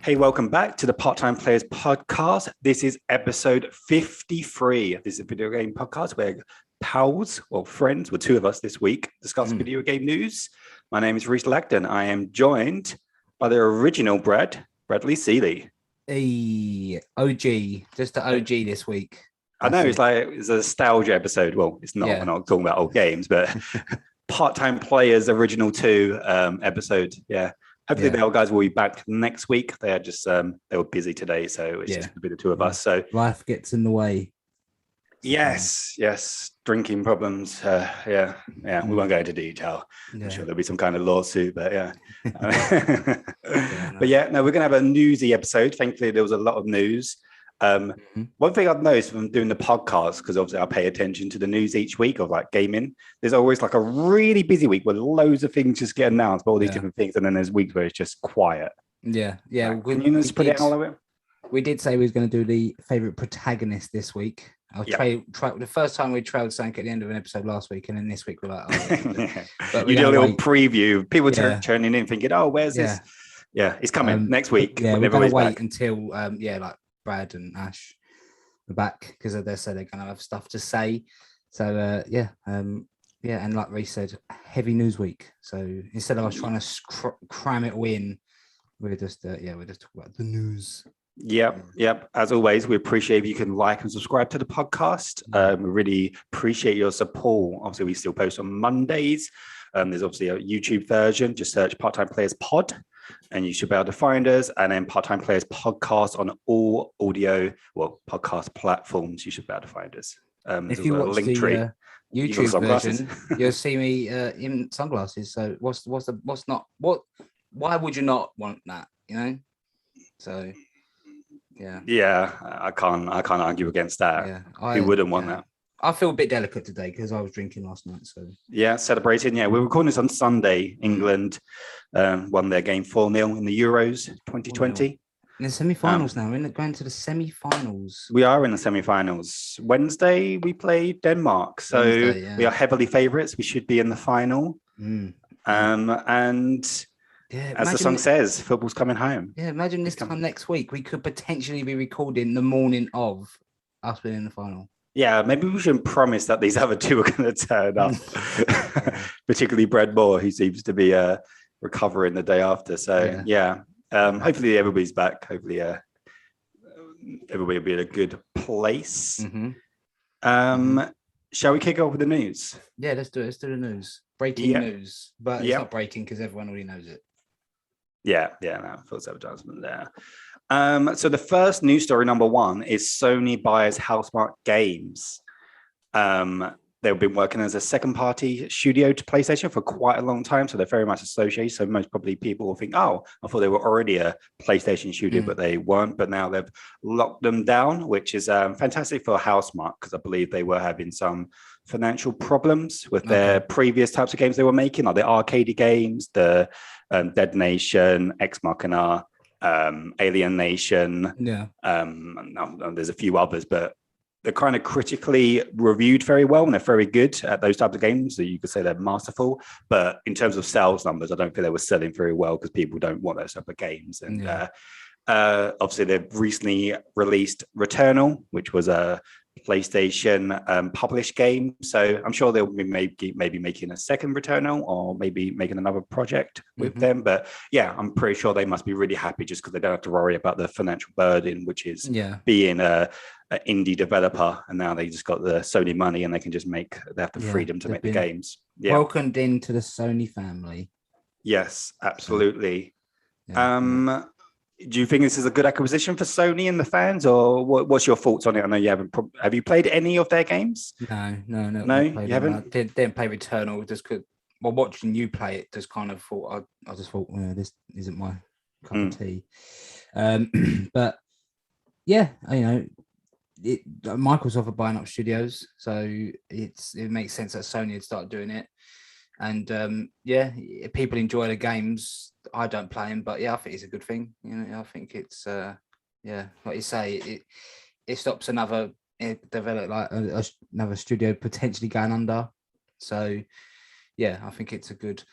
Hey, welcome back to the Part-Time Players Podcast. This is episode 53. This is a video game podcast where pals or friends, with two of us this week, discuss video game news. My name is Reece Lagden. I am joined by the original Bradley Seeley. Hey, OG, just the OG this week. I know it's a nostalgia episode. Well, it's not. We're not talking about old games, but Part-Time Players Original 2 episode. Yeah. Hopefully the old guys will be back next week. They are just they were busy today, so it's just going to be the two of us. So life gets in the way. Yes. Drinking problems. We won't go into detail. I'm sure there'll be some kind of lawsuit, but yeah. But yeah, no, we're going to have a newsy episode. Thankfully, there was a lot of news. One thing I've noticed from doing the podcast, because obviously I pay attention to the news each week of like gaming, there's always like a really busy week where loads of things just get announced, all these different things, and then there's weeks where it's just quiet. Like, can you just put it all over? We did say we was going to do the favorite protagonist this week. I'll try the first time we trailed sank at the end of an episode last week, and then this week we're like, but you did a little preview. People turning in thinking, oh, where's this? Yeah, it's coming next week. Yeah, we're going to wait until like Brad and Ash are back, because they said they're going to have stuff to say. So and like Reece said, heavy news week. So instead of us trying to cram it all in, we're just talking about the news. Yep. As always, we appreciate if you can like and subscribe to the podcast. We really appreciate your support. Obviously, we still post on Mondays. There's obviously a YouTube version. Just search Part-Time Players Pod, and you should be able to find us. And then Part-Time Players Podcast on all podcast platforms. You should be able to find us. If you watch the YouTube version, you'll see me in sunglasses. So why would you not want that? So. Yeah, I can't argue against that. Who wouldn't want that? I feel a bit delicate today because I was drinking last night. So celebrating. Yeah, we're recording this on Sunday. England won their game 4-0 in the Euros 2020. In the semi-finals now. We're going to the semi-finals. We are in the semi-finals. Wednesday we play Denmark, so we are heavily favourites. We should be in the final. And. Yeah, as the song says, football's coming home. Yeah, imagine this time next week, we could potentially be recording the morning of us being in the final. Yeah, maybe we shouldn't promise that these other two are going to turn up, particularly Brad Moore, who seems to be recovering the day after. So, hopefully everybody's back. Hopefully everybody will be in a good place. Shall we kick off with the news? Yeah, let's do it. Let's do the news. Breaking news. But it's not breaking because everyone already knows it. Full advertisement there. So the first news story, number one, is Sony buys Housemarque Games. They've been working as a second-party studio to PlayStation for quite a long time, so they're very much associated. So most probably people will think, oh, I thought they were already a PlayStation studio, but they weren't. But now they've locked them down, which is fantastic for Housemarque, because I believe they were having some financial problems with their previous types of games they were making, like the arcade games, the Dead Nation, Ex Machina, Alien Nation. There's a few others, but they're kind of critically reviewed very well, and they're very good at those types of games. So you could say they're masterful, but in terms of sales numbers, I don't think they were selling very well because people don't want those type of games. And obviously, they've recently released Returnal, which was a PlayStation published game. So I'm sure they'll be maybe making a second Returnal, or maybe making another project with them. But yeah, I'm pretty sure they must be really happy just because they don't have to worry about the financial burden, which is being an indie developer. And now they just got the Sony money, and they can just they have the freedom to make the games. Welcomed into the Sony family. Yes, absolutely. Do you think this is a good acquisition for Sony and the fans, or what's your thoughts on it? I know you haven't. Have you played any of their games? No. You haven't. Didn't play Returnal. Just could. Well, watching you play it, just kind of thought. I just thought, this isn't my cup of tea. But yeah, Microsoft are buying up studios, so it makes sense that Sony would start doing it. And people enjoy the games. I don't play them, but I think it's a good thing. I think it's like you say, it stops another another studio potentially going under. So I think it's a good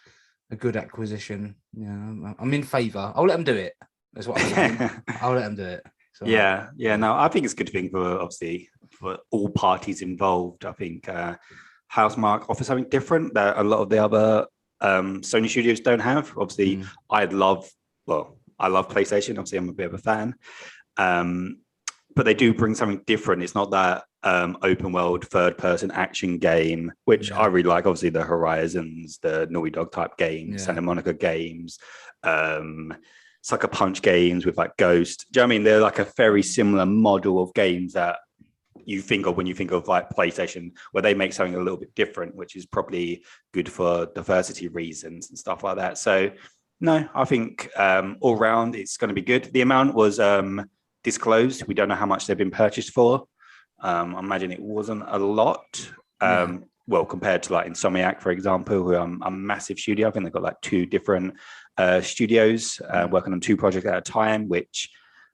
acquisition. I'm in favour. I'll let them do it. That's what I'm saying. I'll let them do it. So, yeah. No, I think it's a good thing for obviously for all parties involved. I think Housemarque offers something different that a lot of the other Sony studios don't have. Obviously, I love PlayStation. Obviously, I'm a bit of a fan. But they do bring something different. It's not that open world third person action game, which I really like. Obviously, the Horizons, the Naughty Dog type games, Santa Monica games, Sucker Punch games with like Ghost. Do you know what I mean? They're like a very similar model of games that you think of when you think of like PlayStation, where they make something a little bit different, which is probably good for diversity reasons and stuff like that. So, no, I think all round it's going to be good. The amount was disclosed. We don't know how much they've been purchased for. I imagine it wasn't a lot. Well, compared to like Insomniac, for example, who are a massive studio. I think they've got like 2 different studios working on 2 projects at a time, which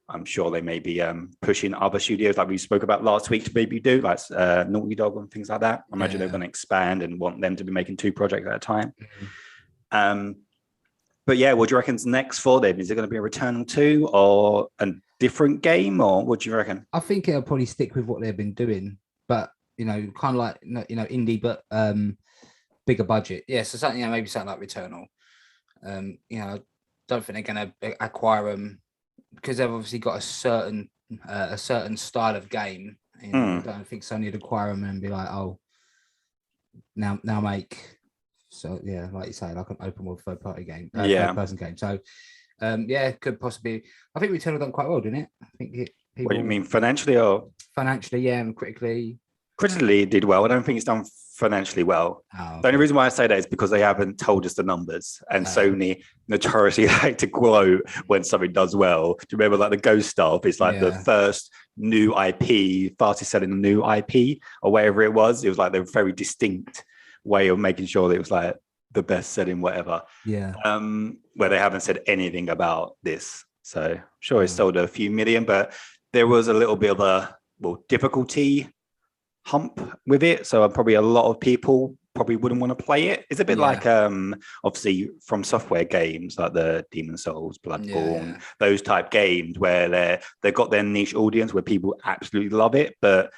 I'm sure they may be pushing other studios like we spoke about last week to maybe do, like Naughty Dog and things like that. I imagine they're going to expand and want them to be making 2 projects at a time. But yeah, what do you reckon's next for them? Is it going to be a Returnal 2 or a different game, or what do you reckon? I think it'll probably stick with what they've been doing, but kind of like indie, but bigger budget. Yeah, so something, maybe something like Returnal. I don't think they're going to acquire them because they've obviously got a certain style of game. I don't think Sony would acquire them and be like, oh, now make. So yeah, like you say, like an open world third party game, third person game. So could possibly. I think Returnal done quite well, didn't it? I think people. What do you mean, financially or financially? Yeah, and critically. Critically, it did well. I don't think it's done financially well. The only reason why I say that is because they haven't told us the numbers, and Sony notoriously like to gloat when something does well. Do you remember like the Ghost stuff? It's like the first new IP, fastest selling new IP, or whatever it was. It was like the very distinct way of making sure that it was like the best selling whatever. Where they haven't said anything about this. So sure, it sold a few million, but there was a little bit of a difficulty hump with it. So probably a lot of people probably wouldn't want to play it. It's a bit like obviously from software games like the Demon Souls, Bloodborne, those type games where they've got their niche audience where people absolutely love it, but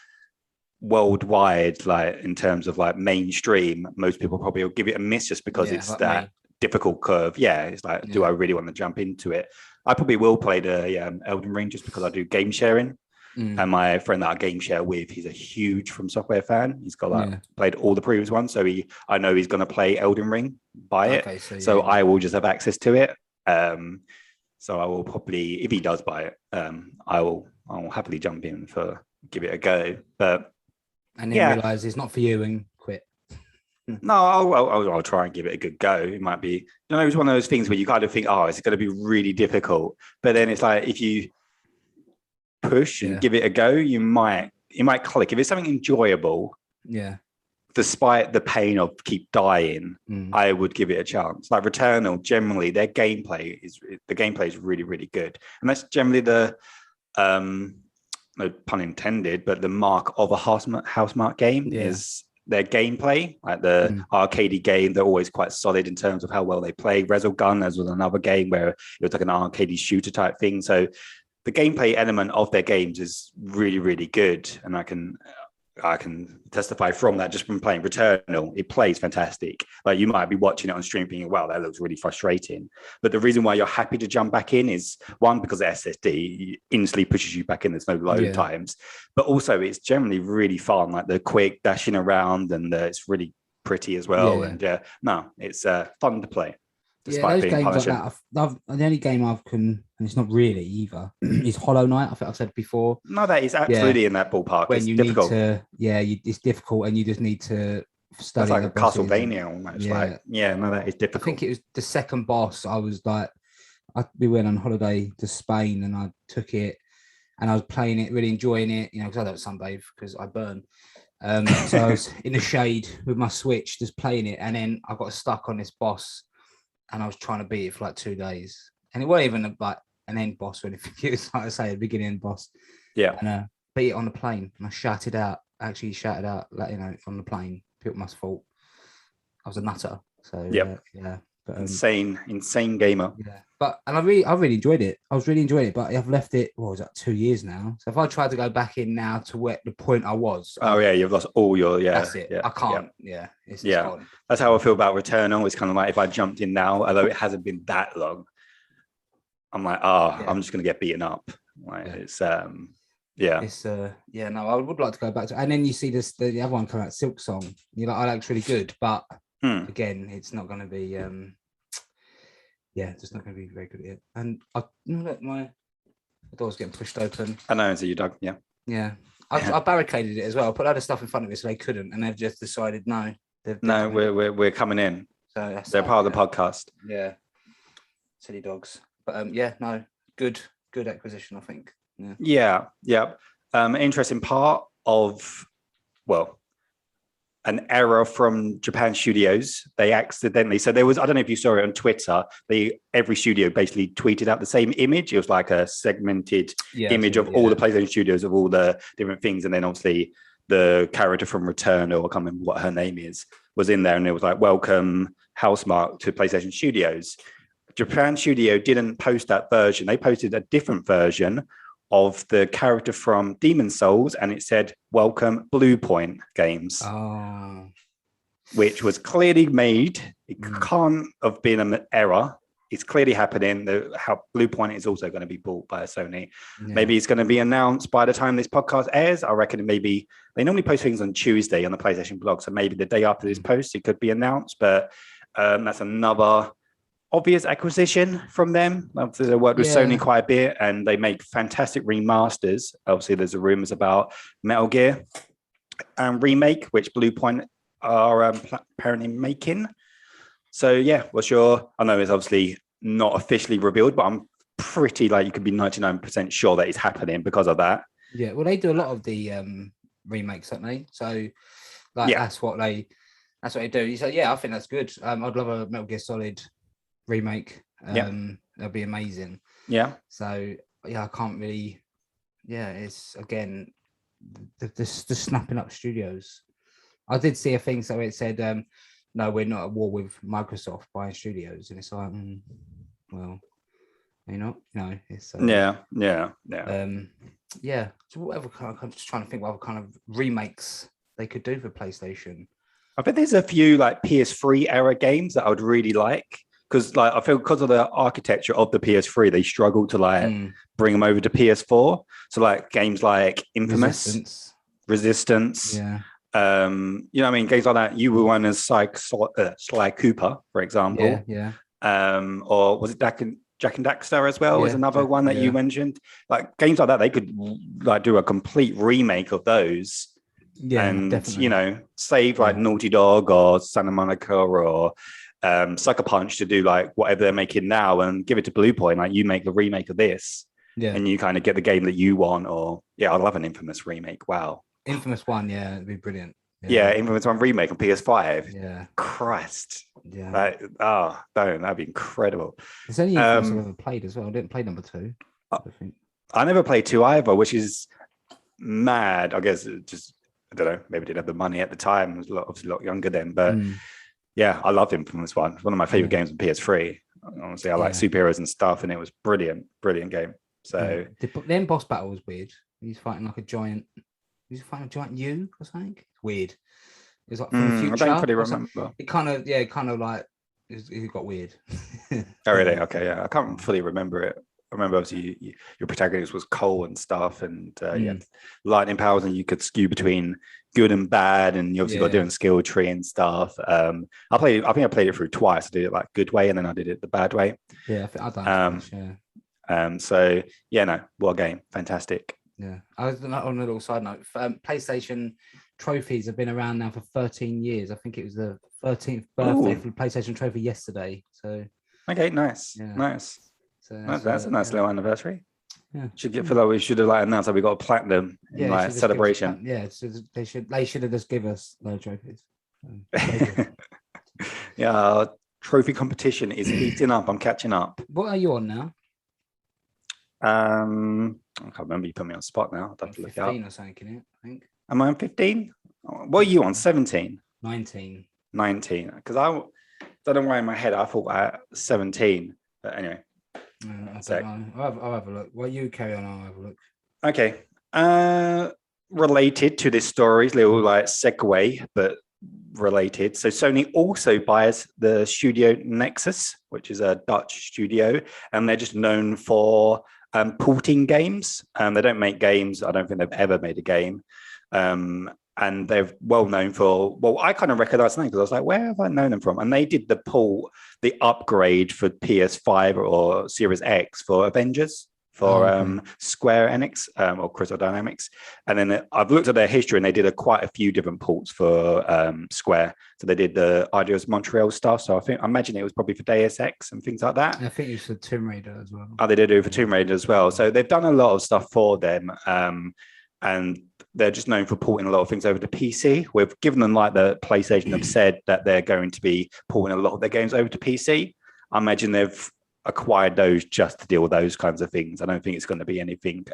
worldwide, like in terms of like mainstream, most people probably will give it a miss just because it's like that difficult curve. It's like, do I really want to jump into it? I probably will play the Elden Ring just because I do game sharing. And my friend that I game share with, he's a huge From Software fan. He's got played all the previous ones, so I know he's going to play Elden Ring, buy it. So I will just have access to it. So I will probably, if he does buy it, I will happily jump in give it a go. But and then realize it's not for you and quit. No, I'll try and give it a good go. It might be, it's one of those things where you kind of think, oh, it's going to be really difficult. But then it's like, if you push and give it a go, it might click. If it's something enjoyable, despite the pain of keep dying, I would give it a chance. Like Returnal, generally, their gameplay is really, really good. And that's generally the, no pun intended, but the mark of a Housemarque game is their gameplay. Like the arcadey game, they're always quite solid in terms of how well they play. Resogun, as was another game where it was like an arcadey shooter type thing. So the gameplay element of their games is really, really good. And I can testify from that just from playing Returnal. It plays fantastic. Like you might be watching it on stream thinking, wow, that looks really frustrating. But the reason why you're happy to jump back in is, one, because the SSD instantly pushes you back in. There's no load times. But also it's generally really fun, like the quick dashing around, and it's really pretty as well. And it's fun to play. Those games like that, the only game and it's not really either, is Hollow Knight. I think I've said before. No, that is absolutely in that ballpark. When it's you difficult. need to, it's difficult, and you just need to study. It's like a Castlevania almost. That is difficult. I think it was the second boss. I was like, we went on holiday to Spain, and I took it, and I was playing it, really enjoying it. Because I don't sunbathe because I burn. So I was in the shade with my Switch, just playing it, and then I got stuck on this boss. And I was trying to beat it for like 2 days, and it wasn't even like an end boss or anything. It was like I say, a beginning end boss. And beat it on the plane, and I shouted out, like, on the plane. People must have thought I was a nutter. So but, insane gamer. I really enjoyed it. I was really enjoying it, but I've left it. What was that? 2 years now. So if I tried to go back in now to where the point I was, Oh yeah, you've lost all your that's it. yeah I yeah can't. Yeah, it's yeah. gone. That's how I feel about Returnal. It's kind of like if I jumped in now, although it hasn't been that long, I'm like, I'm just gonna get beaten up. Like it's yeah. It's yeah, no, I would like to go back to, and then you see this the other one come out, Silk Song. You're like, oh, that's really good, but again, it's not going to be yeah, it's not going to be very good yet. And I look, my door's getting pushed open. I know, so you dug, yeah. I barricaded it as well. I put other stuff in front of it so they couldn't, and they've just decided no. No, we're coming in. So they're part of the podcast. Yeah, silly dogs. But yeah, no, good acquisition, I think. Yeah. Interesting part of, well, an error from Japan Studios. They accidentally, so there was, I don't know if you saw it on Twitter, every studio basically tweeted out the same image. It was like a segmented image of all the PlayStation studios of all the different things. And then obviously the character from Return, or I can't remember what her name is, was in there. And it was like, welcome Housemarque to PlayStation Studios. Japan Studio didn't post that version. They posted a different version of the character from Demon Souls, and it said welcome Blue Point Games, which was clearly made. It can't have been an error. It's clearly happening. How Blue Point is also going to be bought by Sony. Maybe it's going to be announced by the time this podcast airs. I reckon maybe they normally post things on Tuesday on the PlayStation blog, so maybe the day after this post it could be announced. But that's another obvious acquisition from them. Obviously, they worked with Sony quite a bit, and they make fantastic remasters. Obviously, there's the rumors about Metal Gear remake, which Blue Point are apparently making. So yeah, I know it's obviously not officially revealed, but I'm pretty you could be 99% sure that it's happening because of that. Yeah, well, they do a lot of the remakes, don't they? So that's what they do. So yeah, I think that's good. I'd love a Metal Gear Solid remake. That'd be amazing. Yeah. So yeah, I can't really. Yeah, it's again the snapping up studios. I did see a thing, so it said, "No, we're not at war with Microsoft buying studios," and it's like, well, you know, no, it's yeah. So whatever I'm just trying to think what other kind of remakes they could do for PlayStation. I bet there's a few PS3 era games that I would really like. Because I feel because of the architecture of the PS3, they struggle to bring them over to PS4. So games like Infamous, Resistance. Yeah. You know what I mean? Games like that. You were one as Sly Cooper, for example. Yeah. Or was it Jack and Daxter as well? Was another one that you mentioned. Games like that, they could do a complete remake of those. Yeah, and definitely. Save Naughty Dog or Santa Monica or Sucker Punch to do whatever they're making now, and give it to Blue Point. You make the remake of this, and you kind of get the game that you want. Or I love an Infamous remake. Wow, Infamous 1, it'd be brilliant. Infamous 1 remake on PS5. Yeah, Christ, that'd be incredible. It's only Infamous I've ever played as well. I didn't play number 2. I never played 2 either, which is mad. I guess I don't know. Maybe didn't have the money at the time. I was obviously a lot younger then, but. Yeah, I loved Infamous 1. It's one of my favorite games on PS3. Honestly, I like superheroes and stuff, and it was brilliant game. So then boss battle was weird. He's fighting a giant. He's fighting a giant U or something. It's weird. It was from the future. I don't fully remember. It kind of it got weird. Oh really? Okay, yeah. I can't fully remember it. I remember obviously your protagonist was Cole and stuff, and you had lightning powers, and you could skew between good and bad, and you obviously got doing skill tree and stuff. I think I played it through twice. I did it good way, and then I did it the bad way. Yeah, I think I've done. So what a game, fantastic. Yeah, I was on a little side note. PlayStation trophies have been around now for 13 years. I think it was the 13th birthday for the PlayStation trophy yesterday. So okay, nice. So that's a nice little anniversary. Yeah, we should have announced that we got a platinum in celebration. So they should have just give us no trophies. Trophy competition is heating up. I'm catching up. What are you on now? I can't remember. You put me on the spot now. I'd have to look it up. 15 or something in it, I think. Am I on 15? What are you on? 17? 19. 19. Because I don't know why in my head I thought 17. But anyway, I So- don't know. I'll have a look. Well, you carry on. I'll have a look. Okay. Related to this story, little like segue, but related. So Sony also buys the studio Nixxes, which is a Dutch studio, and they're just known for porting games. They don't make games. I don't think they've ever made a game. And they're well known for, well, I kind of recognize the name because I was like, where have I known them from? And they did the port, the upgrade for PS5 or Series X for Avengers, for Square Enix or Crystal Dynamics. And then I've looked at their history and they did quite a few different ports for Square. So they did the Ideas Montreal stuff. So I imagine it was probably for Deus Ex and things like that. I think it's for Tomb Raider as well. Oh, they did do it for Tomb Raider as well. So they've done a lot of stuff for them. And they're just known for porting a lot of things over to PC. We've given them, like the PlayStation have said that they're going to be porting a lot of their games over to PC. I imagine they've acquired those just to deal with those kinds of things. I don't think it's going to be anything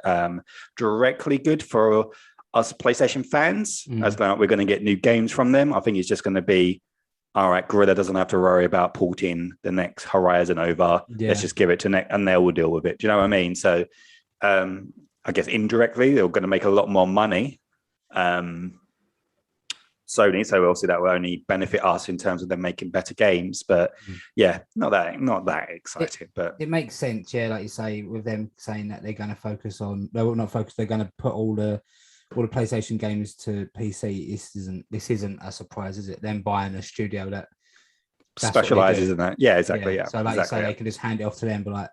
directly good for us PlayStation fans, as we're going to get new games from them. I think it's just going to be, all right, Guerrilla doesn't have to worry about porting the next Horizon over. Yeah. Let's just give it to next, and they will deal with it. Do you know what I mean? So I guess indirectly, they're going to make a lot more money. Sony, so obviously that will only benefit us in terms of them making better games. But yeah, not that exciting. But it makes sense, yeah, like you say, with them saying that they're going to focus on, they will not focus, they're going to put all the PlayStation games to PC. This isn't a surprise, is it? Them buying a studio that specializes in that. Yeah, exactly. Yeah. So like exactly, you say, they can just hand it off to them, but like,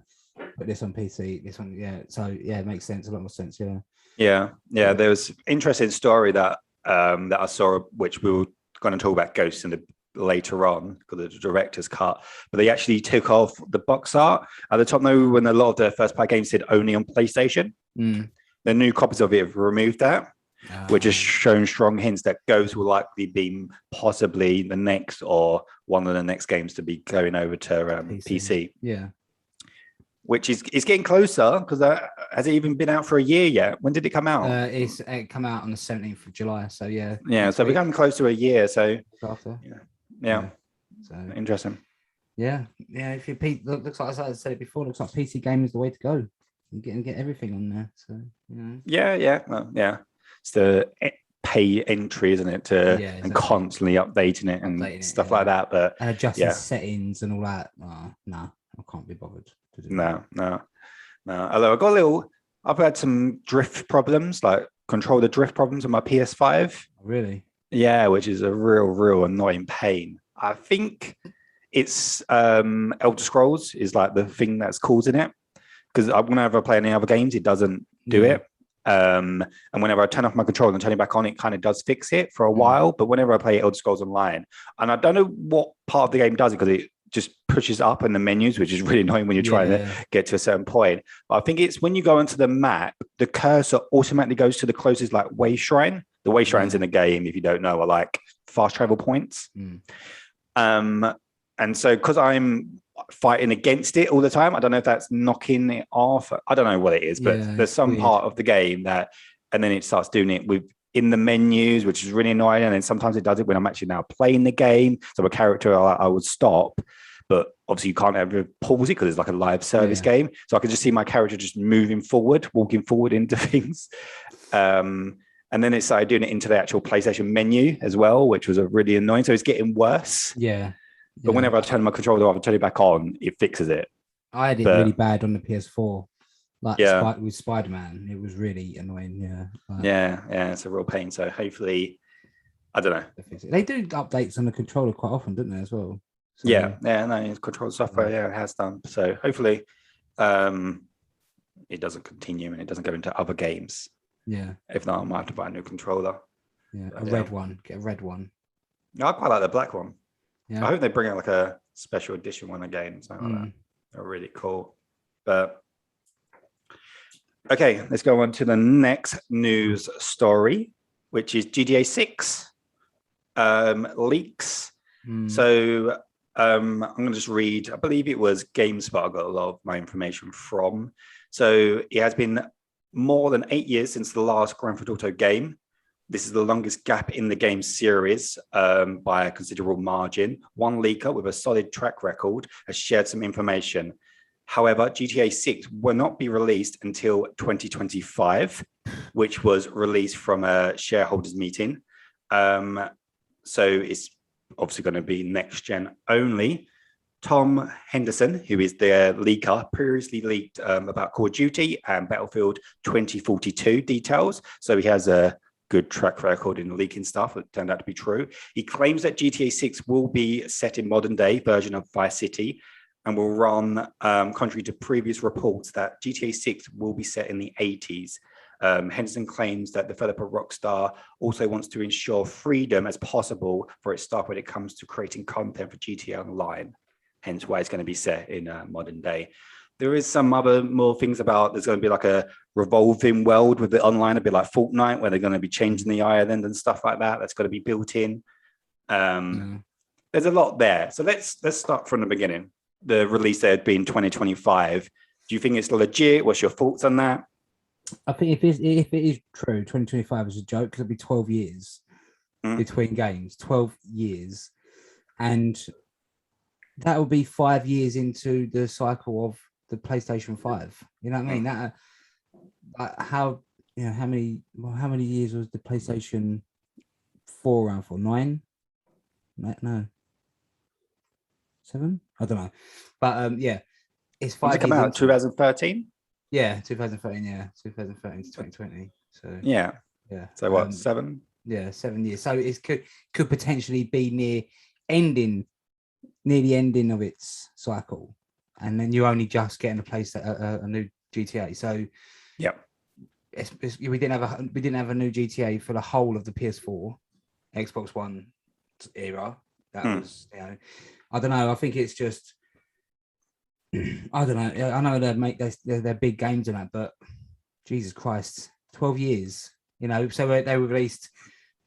put this on PC, this one, yeah. So yeah, it makes sense, a lot more sense, yeah. Yeah. There was an interesting story that I saw, which we were going to talk about Ghosts in later on because of the director's cut, but they actually took off the box art at the top. Now, when a lot of the first party games said only on PlayStation, the new copies of it have removed that, which has shown strong hints that Ghosts will likely be possibly the next or one of the next games to be going over to PC. Yeah. Which is getting closer because has it even been out for a year yet? When did it come out? It come out on the 17th of July. So yeah. Yeah, so we're coming close to a year. So after. Yeah. So interesting. Yeah. If you looks like, as I said it before, looks like PC gaming is the way to go. You get everything on there. So Yeah. Well, yeah. It's the pay entry, isn't it? Exactly. And constantly updating it and stuff like that. But and adjusting settings and all that. Oh, no, I can't be bothered. No. Although I've had some drift problems, like controller drift problems on my PS5. Really? Yeah, which is a real annoying pain. I think it's Elder Scrolls is like the thing that's causing it. Because whenever I play any other games, it doesn't do it. And whenever I turn off my controller and turn it back on, it kind of does fix it for a while. But whenever I play Elder Scrolls Online, and I don't know what part of the game does it because it just pushes up in the menus, which is really annoying when you're trying to get to a certain point. But I think it's when you go onto the map, the cursor automatically goes to the closest like way shrine. The way shrines in the game, if you don't know, are like fast travel points. And so because I'm fighting against it all the time, I don't know if that's knocking it off. I don't know what it is, but there's some part of the game that, and then it starts doing it in the menus, which is really annoying. And then sometimes it does it when I'm actually now playing the game. So a character I would stop, but obviously you can't ever pause it because it's like a live service game. So I can just see my character just moving forward, walking forward into things. And then it started doing it into the actual PlayStation menu as well, which was really annoying. So it's getting worse. Yeah. But whenever I turn my controller off and turn it back on, it fixes it. I had it really bad on the PS4. With Spider-Man, it was really annoying. Yeah, it's a real pain. So hopefully, I don't know. They do updates on the controller quite often, don't they, as well? So, control software, it has done. So hopefully, it doesn't continue and it doesn't go into other games. Yeah. If not, I might have to buy a new controller. Yeah, red one. Get a red one. I quite like the black one. Yeah. I hope they bring out like a special edition one again. Something like that. They're really cool. But okay, let's go on to the next news story, which is GTA 6 leaks. So I'm going to just read, I believe it was GameSpot I got a lot of my information from. So it has been more than 8 years since the last Grand Theft Auto game. This is the longest gap in the game series by a considerable margin. One leaker with a solid track record has shared some information. However, GTA 6 will not be released until 2025, which was released from a shareholders meeting. So it's obviously going to be next gen only. Tom Henderson, who is the leaker, previously leaked about Call of Duty and Battlefield 2042 details. So he has a good track record in leaking stuff that turned out to be true. He claims that GTA 6 will be set in modern day version of Vice City and will run, contrary to previous reports, that GTA 6 will be set in the 80s. Henderson claims that developer Rockstar also wants to ensure freedom as possible for its staff when it comes to creating content for GTA Online, hence why it's going to be set in modern day. There is some other more things about there's going to be like a revolving world with the online, a bit like Fortnite, where they're going to be changing the island and stuff like that. That's going to be built in. There's a lot there. So let's start from the beginning. The release there had been 2025. Do you think it's legit? What's your thoughts on that? I think if it is true, 2025 is a joke because it'll be 12 years between games, 12 years. And that will be 5 years into the cycle of the PlayStation 5. You know what I mean? That how many years was the PlayStation 4 around for? 9? No. 7? I don't know. But yeah, it's 5 years. Did it come out 2013? Yeah, 2013. Yeah, 2013 to 2020. So yeah. So what? 7? Yeah, 7 years. So it could potentially be near the ending of its cycle, and then you're only just getting a new GTA. So yeah, we didn't have a new GTA for the whole of the PS4, Xbox One era. That was, I don't know. I think it's just, I don't know. I know they make their big games and that, but Jesus Christ, 12 years. So they released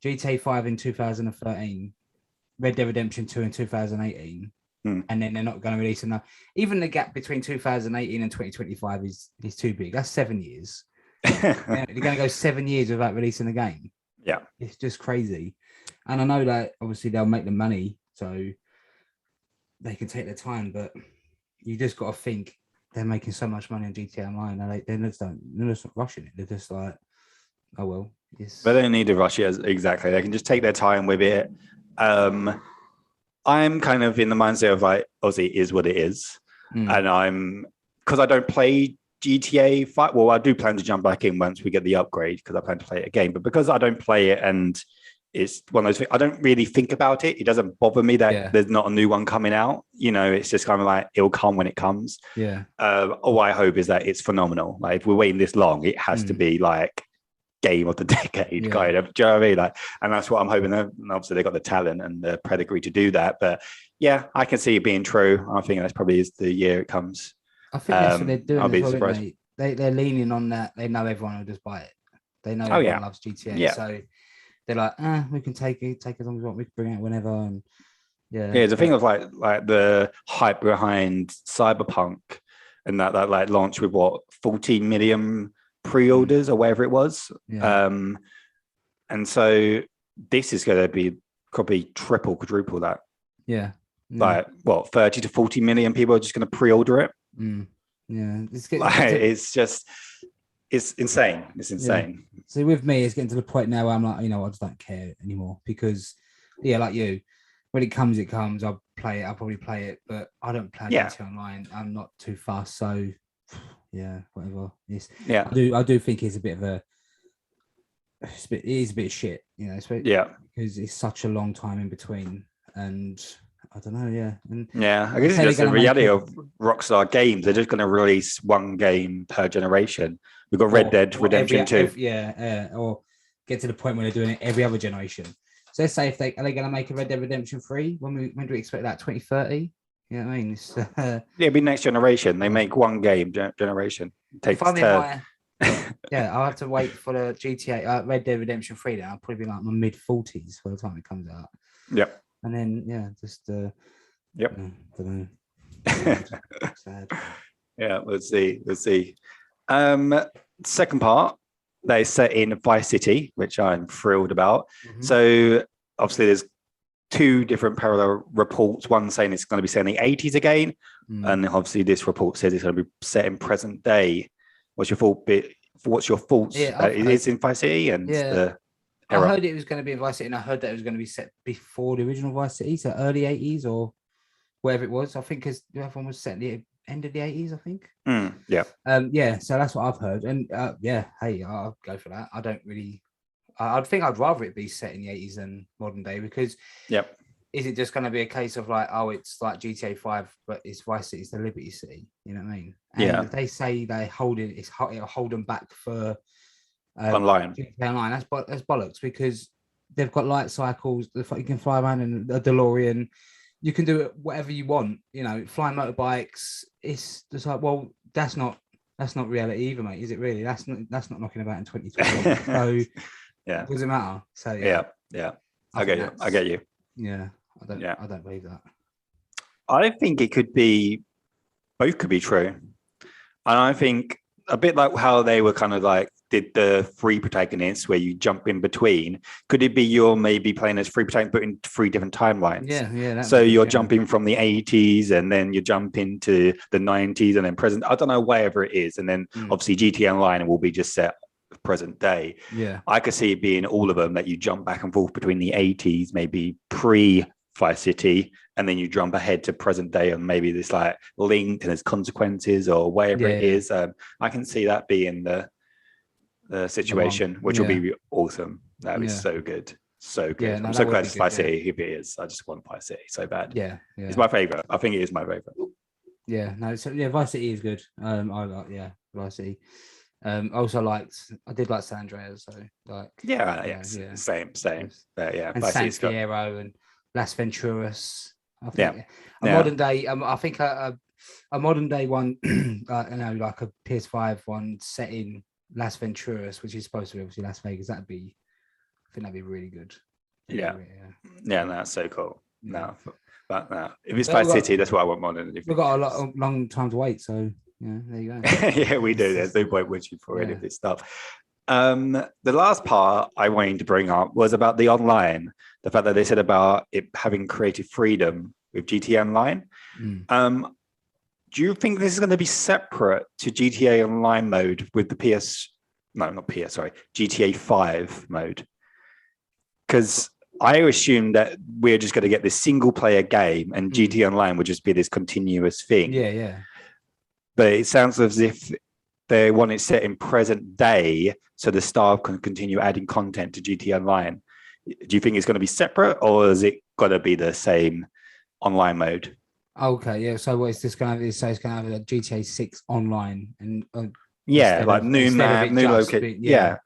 GTA 5 in 2013, Red Dead Redemption 2 in 2018, and then they're not going to release enough. Even the gap between 2018 and 2025 is too big. That's 7 years. They're going to go 7 years without releasing a game. Yeah, it's just crazy. And I know that obviously they'll make the money, so they can take their time, but you just got to think they're making so much money on GTA Online, and they're just not rushing it. They're just like, oh well. Yes. But they don't need to rush it. Exactly. They can just take their time with it. I'm kind of in the mindset of like, obviously it is what it is. And because I don't play GTA 5, well, I do plan to jump back in once we get the upgrade because I plan to play it again. But because I don't play it and it's one of those things, I don't really think about it. It doesn't bother me that there's not a new one coming out. It's just kind of like, it'll come when it comes. Yeah. All I hope is that it's phenomenal. Like if we're waiting this long, it has to be like game of the decade kind of. Do you know what I mean? Like, and that's what I'm hoping. And obviously they got the talent and the pedigree to do that. But yeah, I can see it being true. I think that's probably is the year it comes. I think that's what they're doing. I'll be surprised. They're leaning on that. They know everyone will just buy it. They know everyone loves GTA. So they're like, we can take as long as we want. We can bring it whenever. And the thing of like the hype behind Cyberpunk and that like launched with 14 million pre-orders or whatever it was. And so this is going to be probably triple, quadruple that. Like 30 to 40 million people are just going to pre-order it. It's insane. It's insane. So with me, it's getting to the point now where I'm like, I just don't care anymore because like you, when it comes, I'll play it. I'll probably play it, but I don't play it online. I'm not too fast. So whatever. I do think it's a bit of it is a bit of shit, because it's such a long time in between, and I don't know, and I guess it's just the reality of Rockstar Games. They're just going to release one game per generation. We've got Red Dead Redemption 2, or get to the point where they're doing it every other generation. So let's say are they going to make a Red Dead Redemption 3? When do we expect that? 2030? You know what I mean? It's, it'll be next generation. They make one game generation. It takes turn. I'll have to wait for the GTA Red Dead Redemption 3. Then I'll probably be like my mid-40s by the time it comes out. Yep. And then just I don't know. Sad. Let's see. Second part, they set in Vice City, which I'm thrilled about. So obviously there's two different parallel reports. One saying it's going to be set in the 80s again, and obviously this report says it's going to be set in present day. What's your thoughts? Yeah, It is in Vice City, and the I heard it was going to be in Vice City, and I heard that it was going to be set before the original Vice City, so early 80s or wherever it was. I think because the other one was set at the end of the 80s, I think. Yeah. So that's what I've heard, and hey, I'll go for that. I don't really. I'd think I'd rather it be set in the 80s than modern day, because is it just going to be a case of like, oh, it's like GTA 5, but it's Vice City, it's the Liberty City, you know what I mean? And if they say it'll hold them back for online. GTA Online, that's bollocks, because they've got light cycles, you can fly around in a DeLorean, you can do it whatever you want, you know, fly motorbikes. It's just like, well, that's not reality either, mate, is it really? That's not knocking about in 2020. So yeah, does it matter? So yeah. I get you. Yeah, I don't believe that. I think it could be both could be true. And I think a bit like how they were kind of like did the three protagonists where you jump in between. Could it be you're maybe playing as three protagonists but in three different timelines? Yeah. So you're jumping from the 80s and then you jump into the 90s and then present. I don't know, wherever it is. And then obviously GTA Online will be just set present day. Yeah, I could see it being all of them, that you jump back and forth between the 80s, maybe pre Vice City, and then you jump ahead to present day, and maybe this like linked and there's consequences or whatever it is. I can see that being the situation, which will be awesome. That would be so good. So good. I'm so glad it's Vice City. If it is, I just want Vice City so bad. Yeah. It's my favorite. I think it is my favorite. Yeah, no, so Vice City is good. I like Vice City. I did like San Andreas, so like same. But yeah, and San Fierro and Las Venturas. I think modern day. I think a modern day one, like a PS5 one set in Las Venturas, which is supposed to be obviously Las Vegas. I think that'd be really good. Yeah, that's so cool. No, but no, if it's Vice City, that's what I want modern. We've got a long time to wait, so. Yeah, there you go. Yeah, we do. There's no point wishing for any of this stuff. The last part I wanted to bring up was about the online. The fact that they said about it having creative freedom with GTA Online. Do you think this is going to be separate to GTA Online mode with the GTA 5 mode? Because I assume that we're just going to get this single player game and GTA Online would just be this continuous thing. Yeah. But it sounds as if they want it set in present day so the staff can continue adding content to GTA Online. Do you think it's going to be separate, or is it going to be the same online mode? Okay, yeah. So what is this going to have? So it's going to have a GTA 6 online and like new map, new location. Yeah,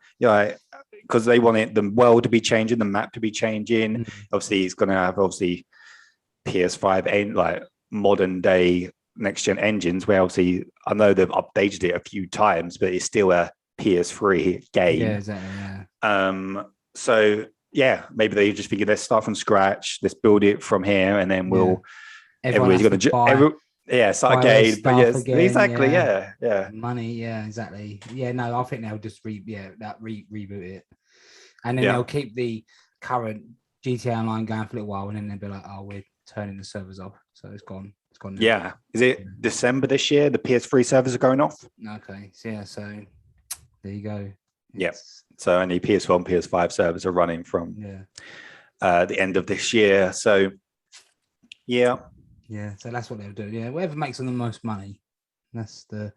because they want the world to be changing, the map to be changing. Obviously, it's going to have PS5 and like modern day next gen engines, where obviously I know they've updated it a few times, but it's still a PS3 game. Yeah, exactly. So maybe they just figure let's start from scratch, let's build it from here, and then everybody's going to start again. But yes, again, exactly. Yeah. Money. Yeah, exactly. Yeah, no, I think they'll just reboot it, and then they'll keep the current GTA Online going for a little while, and then they'll be like, oh, we're turning the servers off, so it's gone. Now. Yeah. Is it December this year? The PS3 servers are going off. Okay. So there you go. Yes. So only PS4 and PS5 servers are running from the end of this year. So yeah. So that's what they'll do. Yeah. Whatever makes them the most money. That's the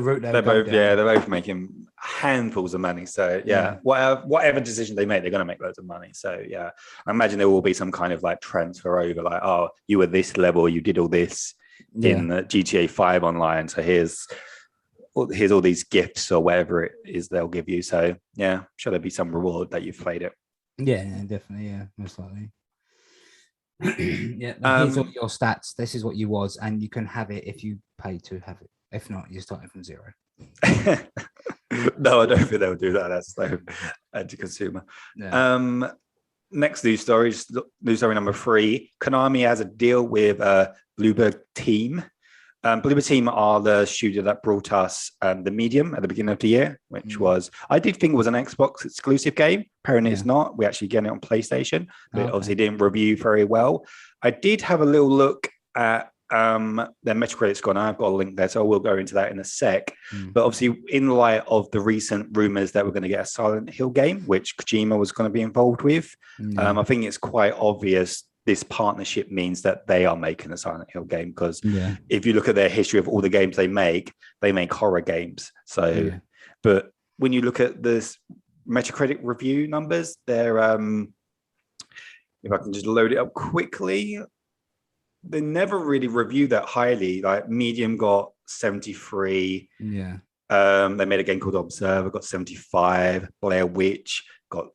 route they're both down. Yeah, they're both making handfuls of money. So whatever decision they make, they're going to make loads of money. So yeah, I imagine there will be some kind of like transfer over, like, oh, you were this level, you did all this in the GTA 5 online, so here's all these gifts or whatever it is they'll give you. So yeah, I'm sure there'll be some reward that you've played it. Yeah, definitely. Yeah, most likely. Here's all your stats. This is what you was, and you can have it if you pay to have it. If not, you're starting from zero. No, I don't think they'll do that. That's so anti-consumer. Yeah. Next news story number 3. Konami has a deal with Bluebird Team Bloober Team are the studio that brought us The Medium at the beginning of the year, which was, I did think it was an Xbox exclusive game. Apparently it's not. We actually get it on PlayStation, but obviously didn't review very well. I did have a little look at their Metacritic score, and I've got a link there, so we'll go into that in a sec. But obviously, in light of the recent rumors that we're going to get a Silent Hill game, which Kojima was going to be involved with, I think it's quite obvious this partnership means that they are making a Silent Hill game, because if you look at their history of all the games they make horror games. So, but when you look at this Metacritic review numbers, they're if I can just load it up quickly, they never really reviewed that highly. Like Medium got 73. They made a game called Observer, got 75. Blair Witch got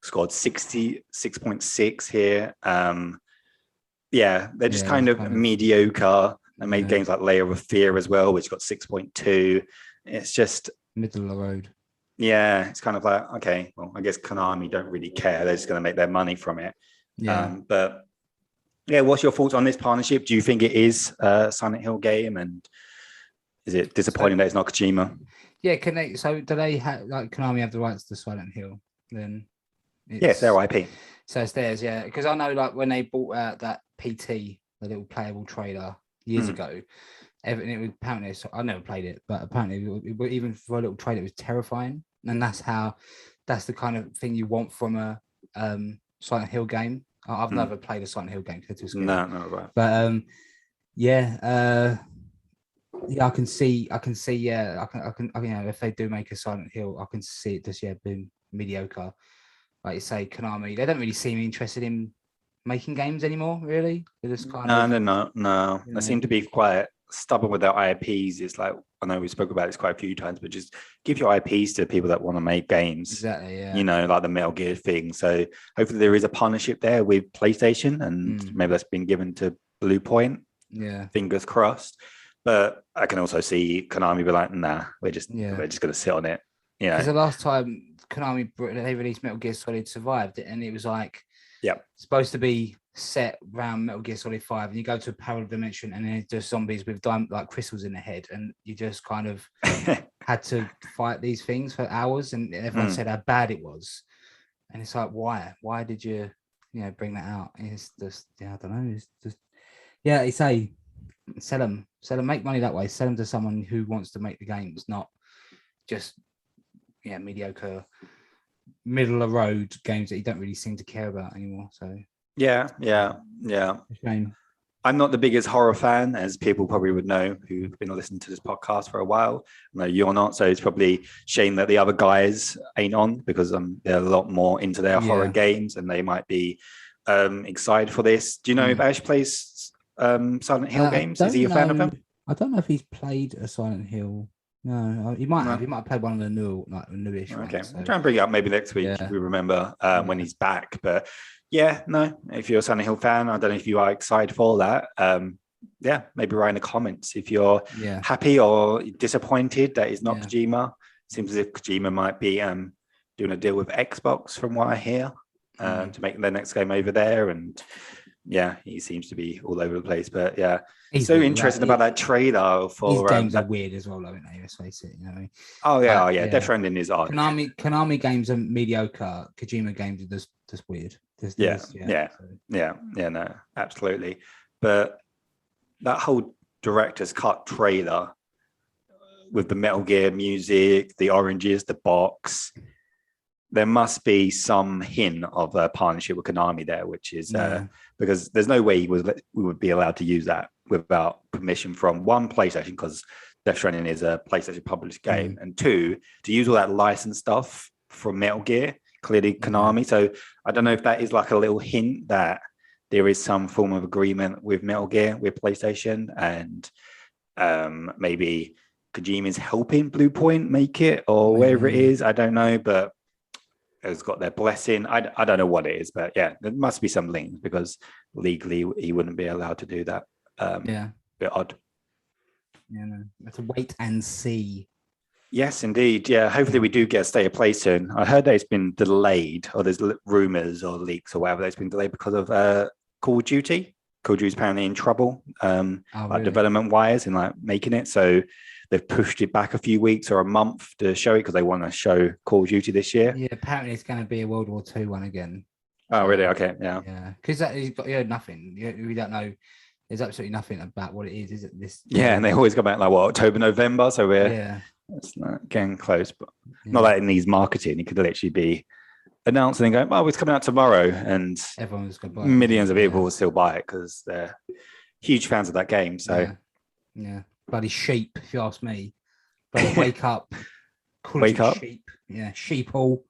scored 66.6 here. They're just kind of mediocre. They made games like Layer of Fear as well, which got 6.2. It's just middle of the road. Yeah, it's kind of like, okay, well, I guess Konami don't really care. They're just going to make their money from it. But yeah, what's your thoughts on this partnership? Do you think it is a Silent Hill game, and is it disappointing that it's not Kojima? Yeah, so do they have, like, Konami have the rights to Silent Hill? Then it's their IP. So it's theirs, yeah. Because I know, like, when they bought out that PT, the little playable trailer years ago, it was apparently, I never played it, but apparently even for a little trailer, it was terrifying. And that's the kind of thing you want from a Silent Hill game. I've never played a Silent Hill game because they're too scary. No, right. But I can see, I can, if they do make a Silent Hill, I can see it just being mediocre. Like you say, Konami, they don't really seem interested in making games anymore, really. They're just kind of no. They seem to be quite stubborn with their IPs. It's like, I know we spoke about this quite a few times, but just give your IPs to people that want to make games. Exactly, yeah. You know, like the Metal Gear thing. So hopefully there is a partnership there with PlayStation, and maybe that's been given to Blue Point. Yeah. Fingers crossed. But I can also see Konami be like, nah, we're just going to sit on it. Yeah. Because the last time Konami, they released Metal Gear Solid Survived, and it was like, supposed to be set around Metal Gear Solid 5, and you go to a parallel dimension, and then it's just zombies with like crystals in the head, and you just kind of had to fight these things for hours, and everyone said how bad it was. And it's like, why did you bring that out? It's just, I don't know. It's just, you say, sell them, make money that way. Sell them to someone who wants to make the games, not just mediocre, middle of the road games that you don't really seem to care about anymore. So yeah. A shame. I'm not the biggest horror fan, as people probably would know who've been listening to this podcast for a while. No, you're not, so it's probably a shame that the other guys ain't on, because they're a lot more into their horror games, and they might be excited for this. Do you know if Ash plays Silent Hill games? Is he a fan of them? I don't know if he's played a Silent Hill. No, he might have. He might have played one of the newish ones. Okay, so. I'll try and bring it up maybe next week if we remember when he's back. But if you're a Silent Hill fan, I don't know if you are excited for that. Maybe write in the comments if you're happy or disappointed that it's not Kojima. Seems as if Kojima might be doing a deal with Xbox, from what I hear, to make their next game over there. And he seems to be all over the place. But he's so interesting about that trailer for his games are weird as well, though, aren't they? Let's face it, you know. Oh yeah, Death Stranding is odd. Konami games are mediocre. Kojima games are just weird. No, absolutely. But that whole director's cut trailer with the Metal Gear music, the oranges, the box, there must be some hint of a partnership with Konami there, which is because there's no way we would be allowed to use that without permission from one, PlayStation, because Death Stranding is a PlayStation published game, and two, to use all that licensed stuff from Metal Gear, clearly Konami. So I don't know if that is like a little hint that there is some form of agreement with Metal Gear with PlayStation, and maybe Kojima is helping Blue Point make it, or wherever it is. I don't know, but has got their blessing. I don't know what it is, but there must be some link, because legally he wouldn't be allowed to do that. Bit odd. Let's wait and see. Yes, indeed. Yeah, hopefully we do get a state of play soon. I heard that it's been delayed, or there's rumors or leaks or whatever, that it's been delayed because of Call of Duty. Call of Duty's apparently in trouble, Oh, really? development wise, and like making it. So they've pushed it back a few weeks or a month to show it because they want to show Call of Duty this year. Yeah, apparently it's going to be a World War II one again. Oh, really? Okay, yeah. Yeah, because he's got nothing. We don't know. There's absolutely nothing about what it is it? This. Yeah, and they always go back like what, October, November. So it's not getting close, but not that it needs marketing. It could literally be announcing and going, "Oh, it's coming out tomorrow," and everyone's going to buy it. Millions of people will still buy it because they're huge fans of that game. So yeah. Bloody sheep, if you ask me. Bloody wake up. Wake up. Sheep. Yeah, sheep all.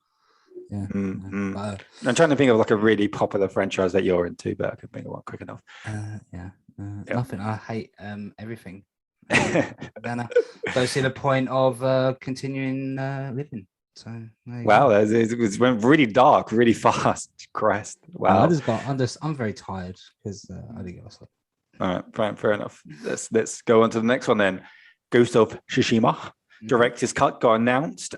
Yeah. Mm-hmm. I'm trying to think of like a really popular franchise that you're into, but I can think of one quick enough. Nothing. I hate everything. Don't see the point of continuing living. So wow, it went really dark, really fast. Christ, wow. I'm very tired because I didn't get sleep. All right, fine, fair enough. Let's go on to the next one then. Ghost of Tsushima. Director's Cut got announced,